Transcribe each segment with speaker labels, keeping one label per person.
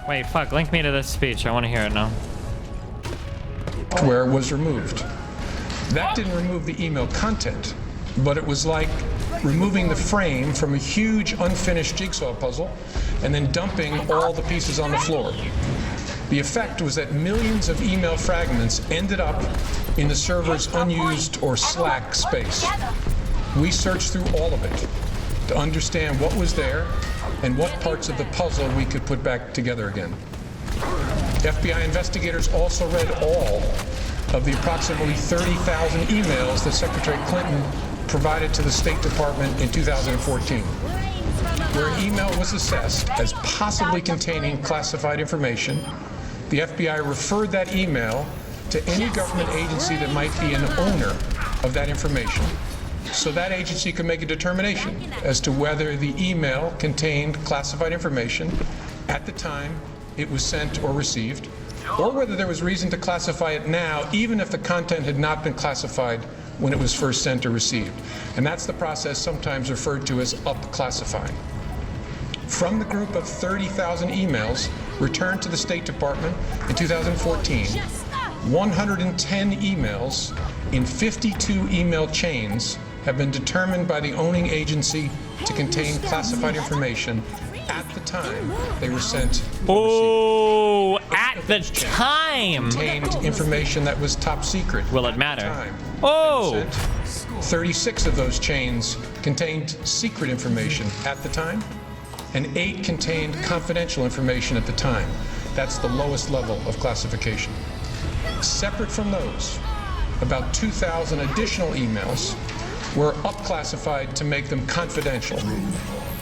Speaker 1: Wait, fuck, link me to this speech. I want to hear it now.
Speaker 2: Where it was removed. That didn't remove the email content, but it was like removing the frame from a huge unfinished jigsaw puzzle and then dumping all the pieces on the floor. The effect was that millions of email fragments ended up in the server's unused or slack space. We searched through all of it to understand what was there and what parts of the puzzle we could put back together again. FBI investigators also read all of the approximately 30,000 emails that Secretary Clinton provided to the State Department in 2014, where an email was assessed as possibly containing classified information. The FBI referred that email to any government agency that might be an owner of that information, so that agency could make a determination as to whether the email contained classified information at the time it was sent or received, or whether there was reason to classify it now, even if the content had not been classified when it was first sent or received. And that's the process sometimes referred to as up-classifying. From the group of 30,000 emails returned to the State Department in 2014, 110 emails in 52 email chains have been determined by the owning agency to contain classified information at the time they were sent.
Speaker 1: Oh, at the time!
Speaker 2: Contained information that was top secret.
Speaker 1: Will it matter?
Speaker 2: Oh! 36 of those chains contained secret information at the time, and 8 contained confidential information at the time. That's the lowest level of classification. Separate from those, about 2,000 additional emails were up-classified to make them confidential.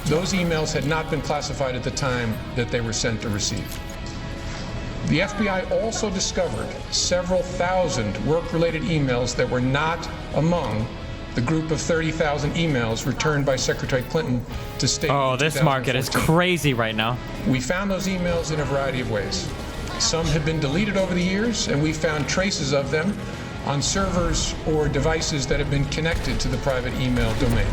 Speaker 2: Those emails had not been classified at the time that they were sent or received. The FBI also discovered several thousand work-related emails that were not among the group of 30,000 emails returned by Secretary Clinton to state.
Speaker 1: Oh, this market is crazy right now.
Speaker 2: We found those emails in a variety of ways. Some had been deleted over the years, and we found traces of them on servers or devices that have been connected to the private email domain.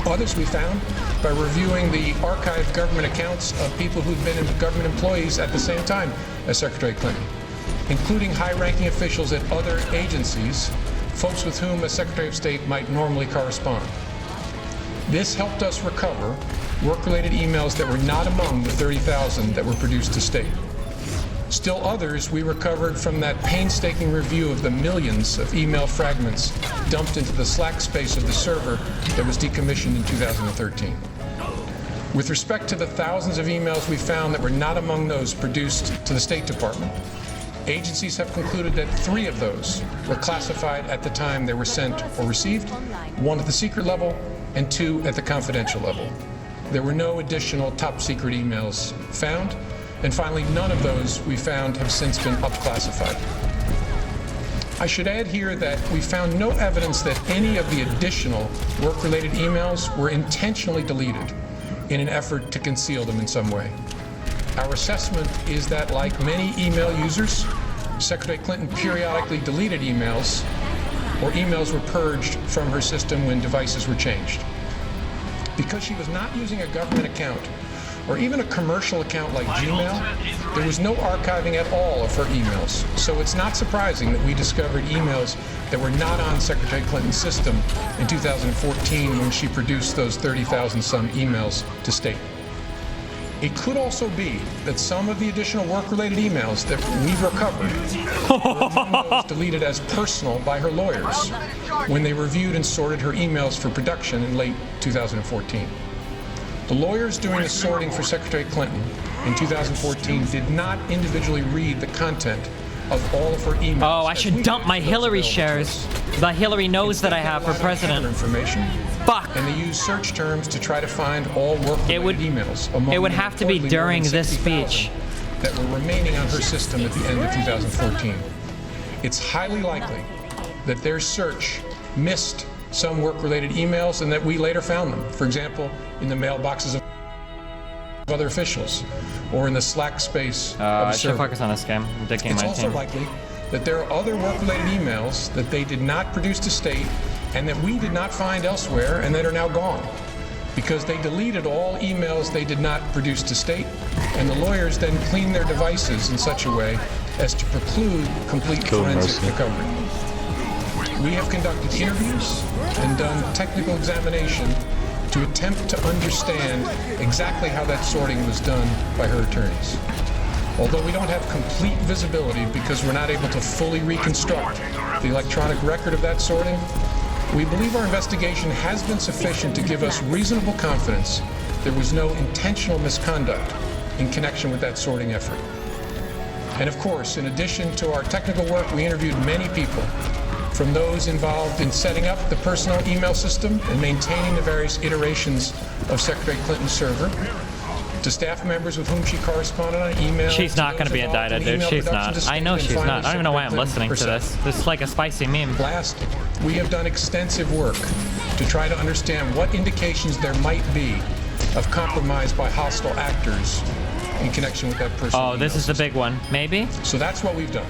Speaker 2: Others we found by reviewing the archived government accounts of people who'd been government employees at the same time as Secretary Clinton, including high-ranking officials at other agencies, folks with whom a Secretary of State might normally correspond. This helped us recover work-related emails that were not among the 30,000 that were produced to State. Still others we recovered from that painstaking review of the millions of email fragments dumped into the slack space of the server that was decommissioned in 2013. With respect to the thousands of emails we found that were not among those produced to the State Department, agencies have concluded that 3 of those were classified at the time they were sent or received, 1 at the secret level and 2 at the confidential level. There were no additional top secret emails found. And finally, none of those we found have since been up-classified. I should add here that we found no evidence that any of the additional work-related emails were intentionally deleted in an effort to conceal them in some way. Our assessment is that, like many email users, Secretary Clinton periodically deleted emails, or emails were purged from her system when devices were changed. Because she was not using a government account, or even a commercial account like Gmail, there was no archiving at all of her emails. So it's not surprising that we discovered emails that were not on Secretary Clinton's system in 2014 when she produced those 30,000 some emails to State. It could also be that some of the additional work-related emails that we've recovered were among those deleted as personal by her lawyers when they reviewed and sorted her emails for production in late 2014. The lawyers doing the sorting for Secretary Clinton in 2014 did not individually read the content of all of her emails.
Speaker 1: Oh, I should dump my Hillary shares. The Hillary knows that I have for president.
Speaker 2: Information.
Speaker 1: Fuck.
Speaker 2: And they used search terms to try to find all work-related emails.
Speaker 1: It would have to be during this speech.
Speaker 2: That were remaining on her system at the end of 2014. It's highly likely that their search missed some work-related emails and that we later found them. For example, in the mailboxes of other officials or in the slack space of a
Speaker 1: I should
Speaker 2: server.
Speaker 1: focus on this game. I'm dicking
Speaker 2: It's
Speaker 1: my
Speaker 2: also
Speaker 1: team.
Speaker 2: likely that there are other work-related emails that they did not produce to State and that we did not find elsewhere and that are now gone. because they deleted all emails they did not produce to state, and the lawyers then cleaned their devices in such a way as to preclude complete forensic recovery. We have conducted interviews and done technical examination to attempt to understand exactly how that sorting was done by her attorneys. Although we don't have complete visibility because we're not able to fully reconstruct the electronic record of that sorting, we believe our investigation has been sufficient to give us reasonable confidence there was no intentional misconduct in connection with that sorting effort. And of course, in addition to our technical work, we interviewed many people, from those involved in setting up the personal email system and maintaining the various iterations of Secretary Clinton's server, to staff members with whom she corresponded on email.
Speaker 1: She's not going to be indicted, dude. She's not. I know she's not. I don't even know why I'm listening to this. This is like a spicy meme.
Speaker 2: Last, we have done extensive work to try to understand what indications there might be of compromise by hostile actors in connection with that personal email
Speaker 1: this is the
Speaker 2: system.
Speaker 1: big one. Maybe?
Speaker 2: So that's what we've done.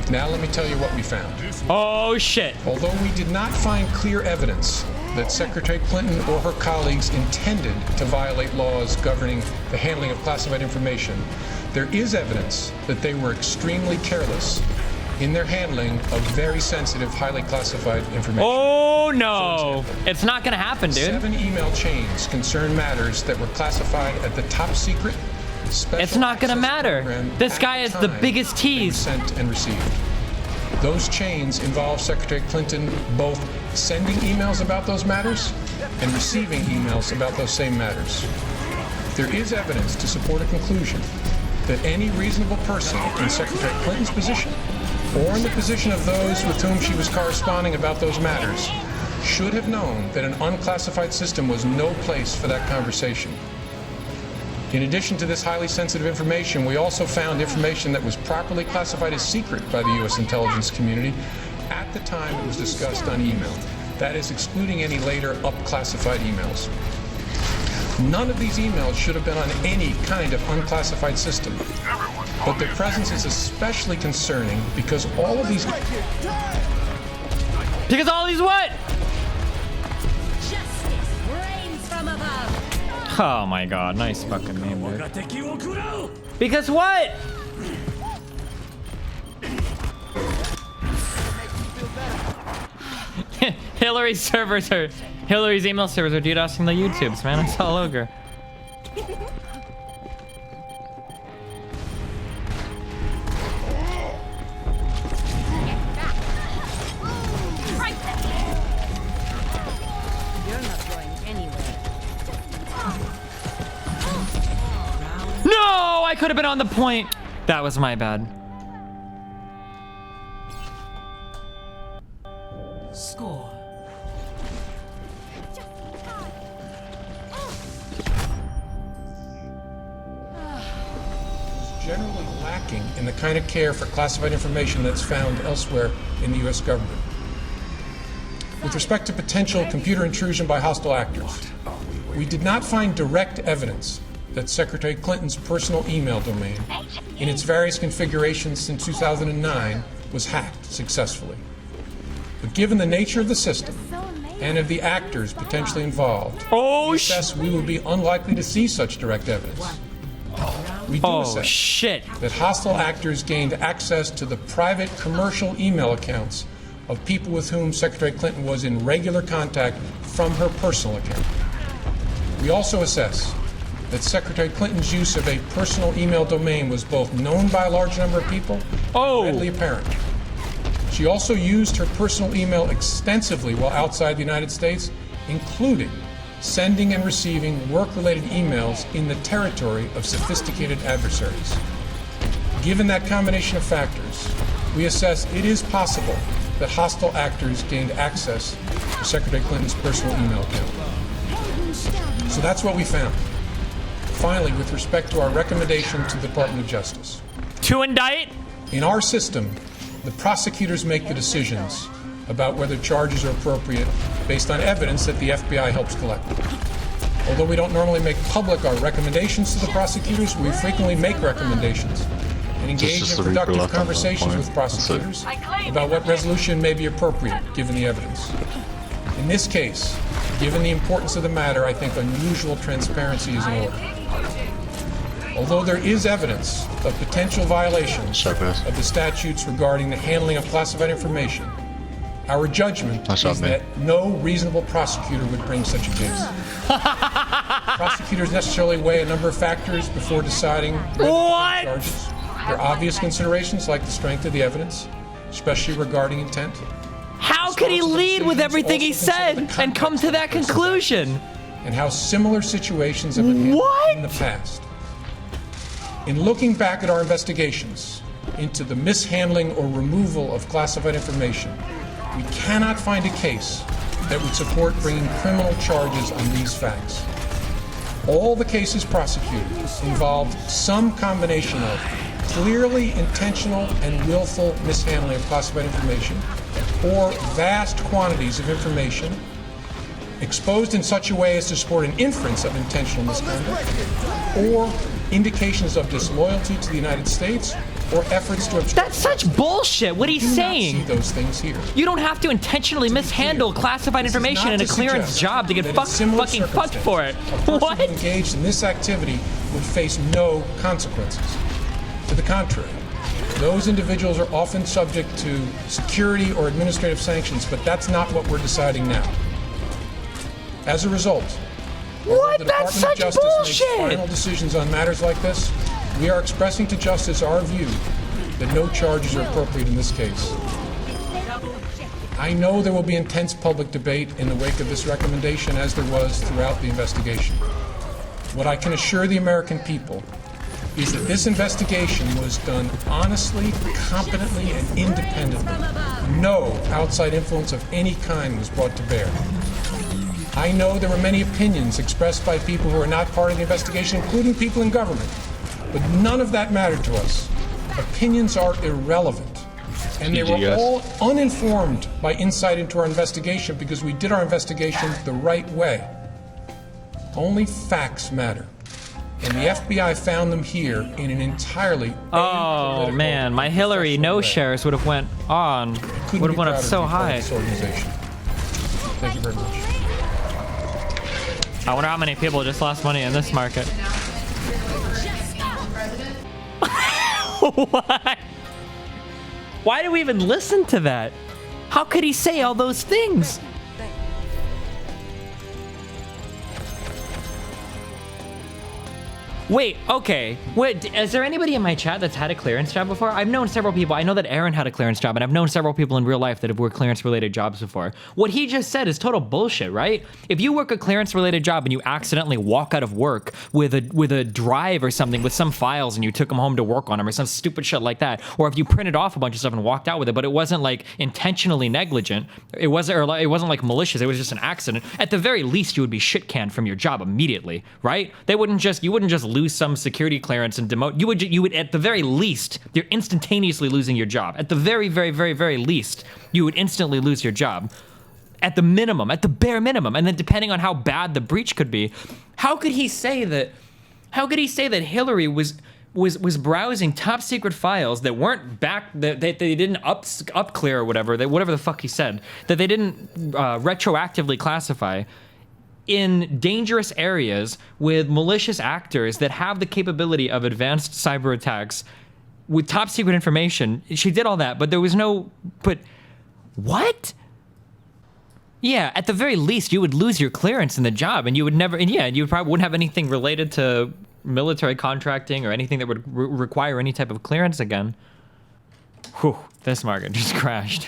Speaker 2: Now let me tell you what we found.
Speaker 1: Oh, shit.
Speaker 2: Although we did not find clear evidence that Secretary Clinton or her colleagues intended to violate laws governing the handling of classified information, there is evidence that they were extremely careless in their handling of very sensitive, highly classified information.
Speaker 1: Oh, no. It's not going to happen, dude.
Speaker 2: 7 email chains concern matters that were classified at the top secret special
Speaker 1: It's not going to
Speaker 2: access
Speaker 1: matter.
Speaker 2: program
Speaker 1: This
Speaker 2: at
Speaker 1: guy is the
Speaker 2: time
Speaker 1: biggest
Speaker 2: they were
Speaker 1: tease.
Speaker 2: sent and received. Those chains involve Secretary Clinton both sending emails about those matters and receiving emails about those same matters. There is evidence to support a conclusion that any reasonable person in Secretary Clinton's position or in the position of those with whom she was corresponding about those matters should have known that an unclassified system was no place for that conversation. In addition to this highly sensitive information, we also found information that was properly classified as secret by the U.S. intelligence community at the time it was discussed on email. That is, excluding any later up-classified emails. None of these emails should have been on any kind of unclassified system, but their presence is especially concerning because all of these...
Speaker 1: Because all these what?
Speaker 3: Justice reigns from above.
Speaker 1: Oh my god, nice fucking name, dude. Because what? Hillary's email servers are DDoSing the YouTubes, man. It's all ogre.
Speaker 3: You're not going anywhere.
Speaker 1: No, I could have been on the point. That was my bad.
Speaker 4: Score.
Speaker 2: generally lacking in the kind of care for classified information that's found elsewhere in the U.S. government. With respect to potential computer intrusion by hostile actors, we did not find direct evidence that Secretary Clinton's personal email domain, in its various configurations since 2009, was hacked successfully. But given the nature of the system and of the actors potentially involved, we assess we would be unlikely to see such direct evidence. We do assess that hostile actors gained access to the private commercial email accounts of people with whom Secretary Clinton was in regular contact from her personal account. We also assess that Secretary Clinton's use of a personal email domain was both known by a large number of people and readily apparent. She also used her personal email extensively while outside the United States, including sending and receiving work-related emails in the territory of sophisticated adversaries. Given that combination of factors, we assess it is possible that hostile actors gained access to Secretary Clinton's personal email account. So that's what we found. Finally, with respect to our recommendation to the Department of Justice.
Speaker 1: To indict?
Speaker 2: In our system, the prosecutors make the decisions about whether charges are appropriate based on evidence that the FBI helps collect. Although we don't normally make public our recommendations to the prosecutors, we frequently make recommendations and engage in productive conversations with prosecutors about what resolution may be appropriate given the evidence. In this case, given the importance of the matter, I think unusual transparency is in order. Although there is evidence of potential violations of the statutes regarding the handling of classified information, our judgment is that no reasonable prosecutor would bring such a case. Prosecutors necessarily weigh a number of factors before deciding whether to bring charges. There are obvious considerations like the strength of the evidence, especially regarding intent.
Speaker 1: How could he lead with everything he said and come to that conclusion?
Speaker 2: And how similar situations have been handled in the past. In looking back at our investigations into the mishandling or removal of classified information, we cannot find a case that would support bringing criminal charges on these facts. All the cases prosecuted involved some combination of clearly intentional and willful mishandling of classified information, or vast quantities of information exposed in such a way as to support an inference of intentional misconduct, or indications of disloyalty to the United States, or efforts to obstruct.
Speaker 1: That's such bullshit. What he's saying.
Speaker 2: See those things here.
Speaker 1: You don't have to intentionally mishandle classified information in a clearance job to get fucking fucked for it. What?
Speaker 2: Engaged in this activity would face no consequences. To the contrary, those individuals are often subject to security or administrative sanctions, but that's not what we're deciding now. As a result,
Speaker 1: what? That's such bullshit.
Speaker 2: Makes final decisions on matters like this, we are expressing to justice our view that no charges are appropriate in this case. I know there will be intense public debate in the wake of this recommendation, as there was throughout the investigation. What I can assure the American people is that this investigation was done honestly, competently, and independently. No outside influence of any kind was brought to bear. I know there were many opinions expressed by people who are not part of the investigation, including people in government. But none of that mattered to us. Opinions are irrelevant. And they were all uninformed by insight into our investigation because we did our investigation the right way. Only facts matter. And the FBI found them here in an entirely
Speaker 1: oh man, my Hillary no shares would have went on. Would have went up so high.
Speaker 2: Thank you very much.
Speaker 1: I wonder how many people just lost money in this market. What? Why do we even listen to that? How could he say all those things? Wait, okay. Wait, is there anybody in my chat that's had a clearance job before? I've known several people. I know that Aaron had a clearance job, and I've known several people in real life that have worked clearance-related jobs before. What he just said is total bullshit, right? If you work a clearance-related job and you accidentally walk out of work with a drive or something with some files and you took them home to work on them or some stupid shit like that, or if you printed off a bunch of stuff and walked out with it, but it wasn't like intentionally negligent, it wasn't like malicious, it was just an accident, at the very least you would be shit-canned from your job immediately, right? You wouldn't just lose some security clearance and demote. You would at the very least, you're instantaneously losing your job. At the very, very, very, very least, you would instantly lose your job. At the minimum, at the bare minimum. And then depending on how bad the breach could be, how could he say that Hillary was browsing top secret files that weren't that they didn't up clear or whatever the fuck he said, that they didn't retroactively classify, in dangerous areas with malicious actors that have the capability of advanced cyber attacks with top secret information? She did all that, but there was no, but what? Yeah, at the very least, you would lose your clearance in the job, and you would never, and yeah, you probably wouldn't have anything related to military contracting or anything that would require any type of clearance again. Whew, this market just crashed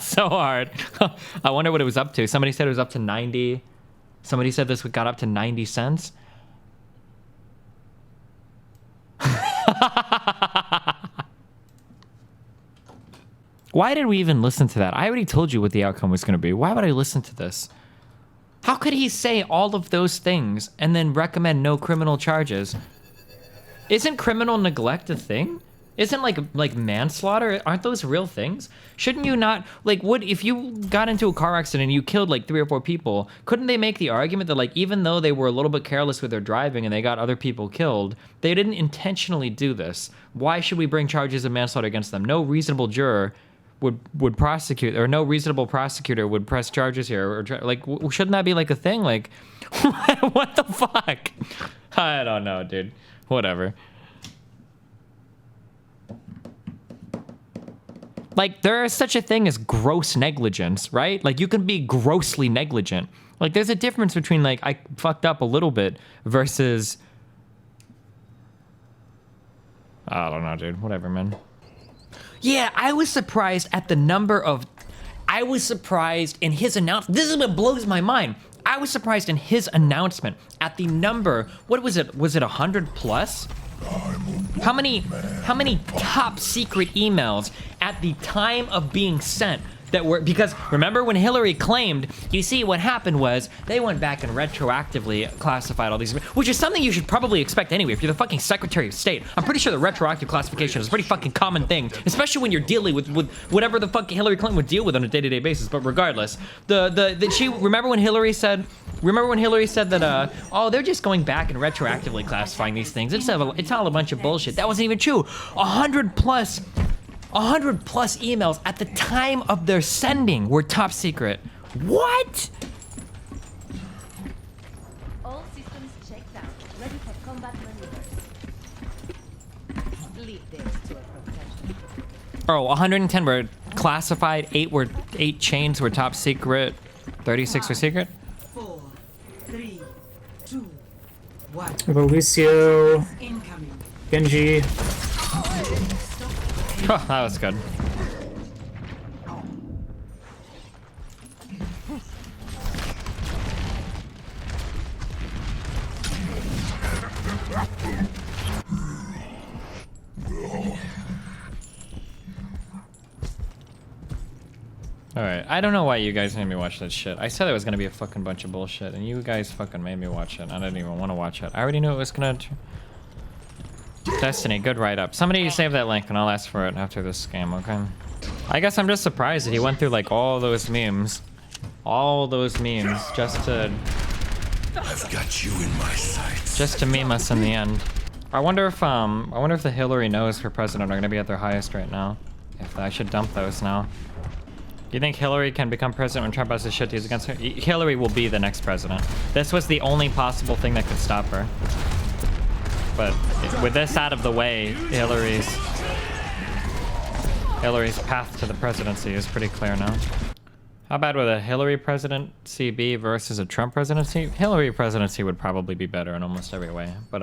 Speaker 1: so hard. I wonder what it was up to. Somebody said it was up to 90. Somebody said this got up to 90 cents. Why did we even listen to that? I already told you what the outcome was going to be. Why would I listen to this? How could he say all of those things and then recommend no criminal charges? Isn't criminal neglect a thing? Isn't like manslaughter, aren't those real things? Shouldn't you not, like, if you got into a car accident and you killed like 3 or 4 people, couldn't they make the argument that, like, even though they were a little bit careless with their driving and they got other people killed, they didn't intentionally do this? Why should we bring charges of manslaughter against them? No reasonable juror would prosecute, or no reasonable prosecutor would press charges here, or like shouldn't that be like a thing? Like, what the fuck? I don't know, dude. Whatever. Like, there is such a thing as gross negligence, right? Like, you can be grossly negligent. Like, there's a difference between, like, I fucked up a little bit versus... I don't know, dude. Whatever, man. Yeah, I was surprised at the number of... I was surprised in his announcement. This is what blows my mind. I was surprised in his announcement at the number... What was it? Was it 100 plus? How many top secret emails at the time of being sent that were, because remember when Hillary claimed, you see what happened was they went back and retroactively classified all these, which is something you should probably expect anyway if you're the fucking Secretary of State. I'm pretty sure the retroactive classification is a pretty fucking common thing, especially when you're dealing with whatever the fuck Hillary Clinton would deal with on a day-to-day basis. But regardless, remember when Hillary said that oh, they're just going back and retroactively classifying these things. It's all a bunch of bullshit. That wasn't even true. 100 plus emails at the time of their sending were top secret. What?
Speaker 3: All systems checked out. Ready for combat maneuvers. Leave this to a professional.
Speaker 1: Oh, 110 were classified, 8 chains were top secret, 36 were secret.
Speaker 4: 4, 3, 2, 1.
Speaker 5: Alicio,
Speaker 4: Incoming.
Speaker 5: Genji.
Speaker 1: Oh, that was good. Alright, I don't know why you guys made me watch that shit. I said it was gonna be a fucking bunch of bullshit, and you guys fucking made me watch it. I didn't even want to watch it. I already knew it was gonna... Destiny, good write-up. Somebody save that link and I'll ask for it after this game, okay? I guess I'm just surprised that he went through like all those memes. All those memes just to...
Speaker 6: I've got you in my sights.
Speaker 1: Just to meme us in the end. I wonder if the Hillary knows for president are gonna be at their highest right now. If I should dump those now. Do you think Hillary can become president when Trump has his shit to use against her? Hillary will be the next president. This was the only possible thing that could stop her. But with this out of the way, Hillary's path to the presidency is pretty clear now. How bad would a Hillary presidency be versus a Trump presidency? Hillary presidency would probably be better in almost every way, but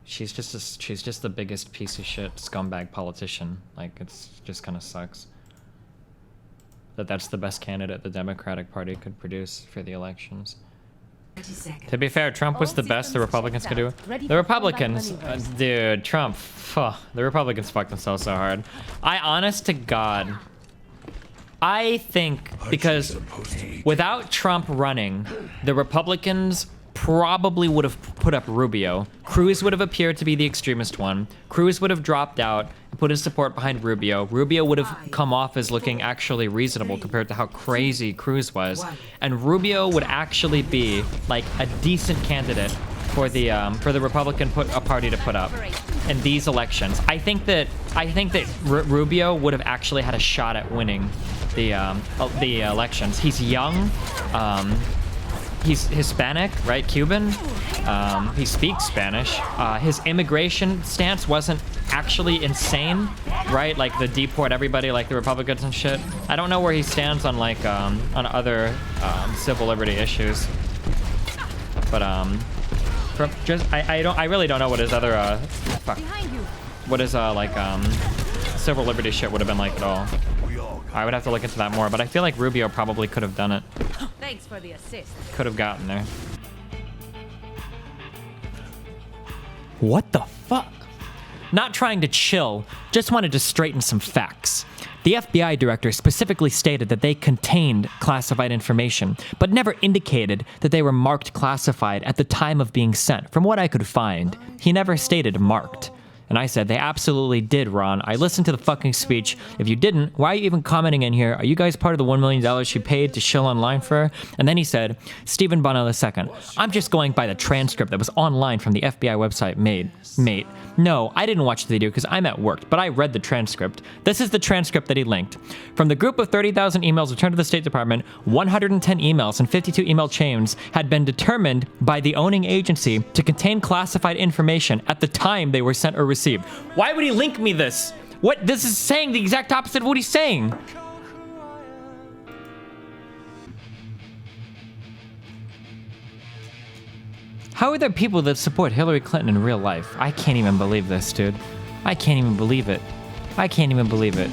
Speaker 1: she's just the biggest piece of shit scumbag politician. Like, it's just kind of sucks that's the best candidate the Democratic Party could produce for the elections. To be fair, Trump was the best the Republicans could do. The Republicans, dude, Trump, the Republicans fucked themselves so hard. Honest to God, I think because without Trump running, the Republicans probably would have put up Rubio. Cruz would have appeared to be the extremist one. Cruz would have dropped out and put his support behind Rubio. Rubio would have come off as looking actually reasonable compared to how crazy Cruz was. And Rubio would actually be like a decent candidate for the Republican party to put up in these elections. I think that Rubio would have actually had a shot at winning the elections. He's young. He's Hispanic, right? Cuban. He speaks Spanish. His immigration stance wasn't actually insane, right? Like the deport everybody, like the Republicans and shit. I don't know where he stands on like on other civil liberty issues, but I really don't know what his other what his civil liberty shit would have been like at all. I would have to look into that more, but I feel like Rubio probably could have done it.
Speaker 3: Thanks for the assist.
Speaker 1: Could have gotten there. What the fuck? Not trying to chill, just wanted to straighten some facts. The FBI director specifically stated that they contained classified information, but never indicated that they were marked classified at the time of being sent. From what I could find, he never stated marked. And I said, they absolutely did, Ron. I listened to the fucking speech. If you didn't, why are you even commenting in here? Are you guys part of the $1 million she paid to shill online for her? And then he said, Stephen Bono II, I'm just going by the transcript that was online from the FBI website mate. No, I didn't watch the video because I'm at work, but I read the transcript. This is the transcript that he linked. From the group of 30,000 emails returned to the State Department, 110 emails and 52 email chains had been determined by the owning agency to contain classified information at the time they were sent or received. Why would he link me this? What? This is saying the exact opposite of what he's saying. How are there people that support Hillary Clinton in real life? I can't even believe this, dude. I can't even believe it. I can't even believe it.